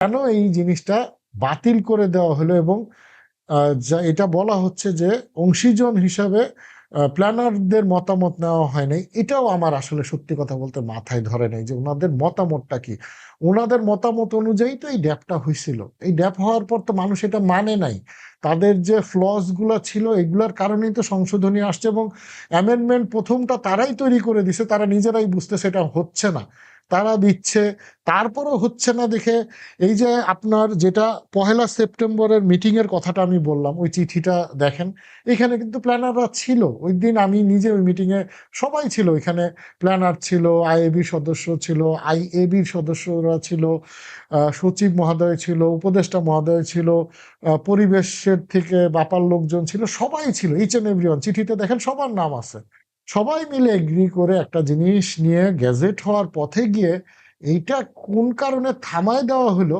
কেন এই জিনিসটা বাতিল করে দেওয়া হলো এবং যা এটা বলা হচ্ছে যে অংশীজন হিসাবে প্ল্যানারদের মতামত নেওয়া হয় নাই, এটাও আমার আসলে সত্যি কথা বলতে মাথায় ধরে নাই যে ওনাদের মতামতটা কি। ওনাদের মতামত অনুযায়ী তো এই ড্যাপটা হয়েছিল, এই ড্যাপ হওয়ার পর তো মানুষ এটা মানে নাই। তাদের যে ফ্লস গুলা ছিল এগুলার কারণেই তো সংশোধনী আসছে এবং অ্যামেন্ডমেন্ট প্রথমটা তারাই তৈরি করে দিছে, তারা নিজেরাই বুঝতে সেটা হচ্ছে না, তারা দিচ্ছে, তারপরও হচ্ছে না দেখে এই যে আপনার যেটা 1 সেপ্টেম্বরের মিটিং এর কথাটা আমি বললাম, ওই চিঠিটা দেখেন, এখানে কিন্তু প্ল্যানাররা ছিল ওই দিন, আমি নিজে ওই মিটিং এ সবাই ছিল এখানে, প্ল্যানার ছিল, আইএবি সদস্য ছিল, আইএবির সদস্যরা ছিল, সচিব মহোদয় ছিল, উপদেষ্টা মহোদয় ছিল, পরিবেশের থেকে বাপার লোকজন ছিল, সবাই ছিল, ইচ এন্ড এভরিওয়ান, চিঠিতে দেখেন সবার নাম আছে। সবাই মিলে এগ্রি করে একটা জিনিস নিয়ে গ্যাজেট হওয়ার পথে গিয়ে এইটা কোন কারণে থামায় দেওয়া হলো